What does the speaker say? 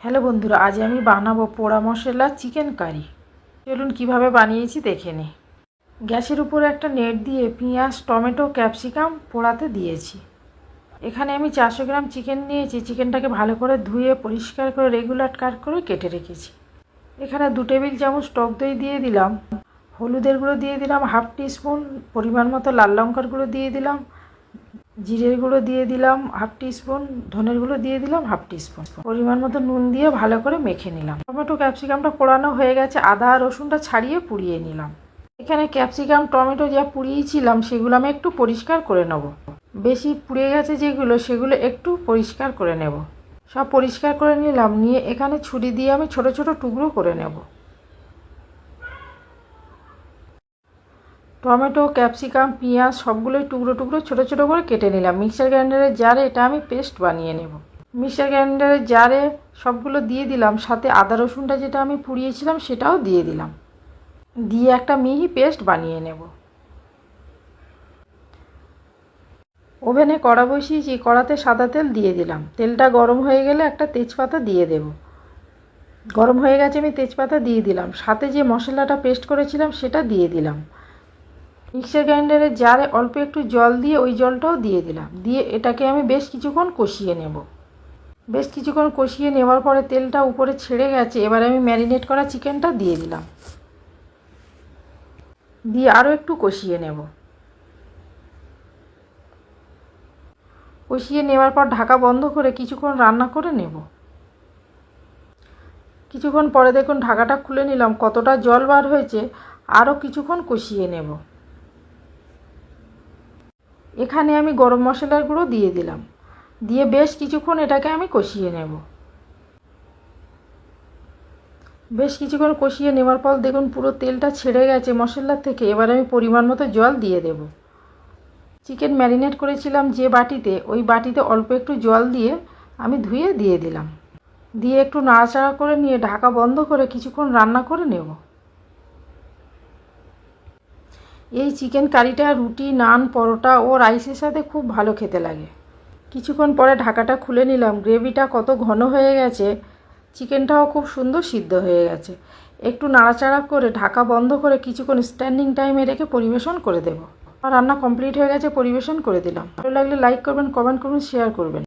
Hello বন্ধুরা, আজ আমি বানাবো পোড়া মশলা চিকেন কারি। চলুন কিভাবে বানিয়েছি দেখে নিই। গ্যাসের উপরে একটা নেট দিয়ে পেঁয়াজ, টমেটো, ক্যাপসিকাম পোড়াতে দিয়েছি। এখানে আমি 400 গ্রাম চিকেন নিয়েছি। চিকেনটাকে ভালো করে ধুয়ে পরিষ্কার করে রেগুলার কাট করে কেটে রেখেছি। এখানে 2 টেবিল চামচ টক দই দিয়ে দিলাম, হলুদের গুঁড়ো দিয়ে দিলাম হাফ টিস্পুন, পরিমাণ মতো লাল লঙ্কার গুঁড়ো দিয়ে দিলাম, জিরের গুঁড়ো দিয়ে দিলাম হাফ টিস্পুন, ধনের গুঁড়ো দিয়ে দিলাম হাফ টিস্পুন, পরিমাণ মতো নুন দিয়ে ভালো করে মেখে নিলাম। টমেটো ক্যাপসিকামটা পোড়ানো হয়ে গেছে, আদা রসুনটা ছাড়িয়ে পুড়িয়ে নিলাম। এখানে ক্যাপসিকাম টমেটো যা পুড়িয়েছিলাম সেগুলো আমি একটু পরিষ্কার করে নেব। বেশি পুড়ে গেছে যেগুলো সেগুলো একটু পরিষ্কার করে নেব। সব পরিষ্কার করে নিলাম, নিয়ে এখানে ছুরি দিয়ে আমি ছোট ছোট টুকরো করে নেব। টমেটো, ক্যাপসিকাম, পেঁয়াজ সবগুলোই টুকরো টুকরো ছোটো ছোটো করে কেটে নিলাম। মিক্সার গ্রাইন্ডারের জারে এটা আমি পেস্ট বানিয়ে নেব। মিক্সার গ্রাইন্ডারের জারে সবগুলো দিয়ে দিলাম, সাথে আদা রসুনটা যেটা আমি পুড়িয়েছিলাম সেটাও দিয়ে দিলাম, দিয়ে একটা মিহি পেস্ট বানিয়ে নেব। ওভেনে কড়া বসিয়েছি, কড়াতে সাদা তেল দিয়ে দিলাম। তেলটা গরম হয়ে গেলে একটা তেজপাতা দিয়ে দেব। গরম হয়ে গেছে, আমি তেজপাতা দিয়ে দিলাম, সাথে যে মশলাটা পেস্ট করেছিলাম সেটা দিয়ে দিলাম। মিক্সার গ্রাইন্ডারের জারে অল্প একটু জল দিয়ে ওই জলটাও দিয়ে দিলাম, দিয়ে এটাকে আমি বেশ কিছুক্ষণ কষিয়ে নেব। বেশ কিছুক্ষণ কষিয়ে নেওয়ার পরে তেলটা উপরে ছেড়ে গেছে। এবার আমি ম্যারিনেট করা চিকেনটা দিয়ে দিলাম, দিয়ে আরও একটু কষিয়ে নেব। কষিয়ে নেওয়ার পর ঢাকা বন্ধ করে কিছুক্ষণ রান্না করে নেব। কিছুক্ষণ পরে দেখুন ঢাকাটা খুলে নিলাম, কতটা জল বার হয়েছে। আরও কিছুক্ষণ কষিয়ে নেব। এখানে আমি গরম মশলার গুঁড়ো দিয়ে দিলাম, দিয়ে বেশ কিছুক্ষণ এটাকে আমি কষিয়ে নেব। বেশ কিছুক্ষণ কষিয়ে নেওয়ার পর দেখুন পুরো তেলটা ছেড়ে গেছে মশলার থেকে। এবার আমি পরিমাণ মতো জল দিয়ে দেব। চিকেন ম্যারিনেট করেছিলাম যে বাটিতে, ওই বাটিতে অল্প একটু জল দিয়ে আমি ধুয়ে দিয়ে দিলাম, দিয়ে একটু নাড়াচাড়া করে নিয়ে ঢাকা বন্ধ করে কিছুক্ষণ রান্না করে নেব। এই চিকেন কারিটা রুটি, নান, পরোটা ও রাইসের সাথে খুব ভালো খেতে লাগে। কিছুক্ষণ পরে ঢাকাটা খুলে নিলাম। গ্রেভিটা কত ঘন হয়ে গেছে, চিকেনটাও খুব সুন্দর সিদ্ধ হয়ে গেছে। একটু নাড়াচাড়া করে ঢাকা বন্ধ করে কিছুক্ষণ স্ট্যান্ডিং টাইমে রেখে পরিবেশন করে দেব। আর রান্না কমপ্লিট হয়ে গেছে, পরিবেশন করে দিলাম। ভালো লাগলে লাইক করবেন, কমেন্ট করবেন, শেয়ার করবেন।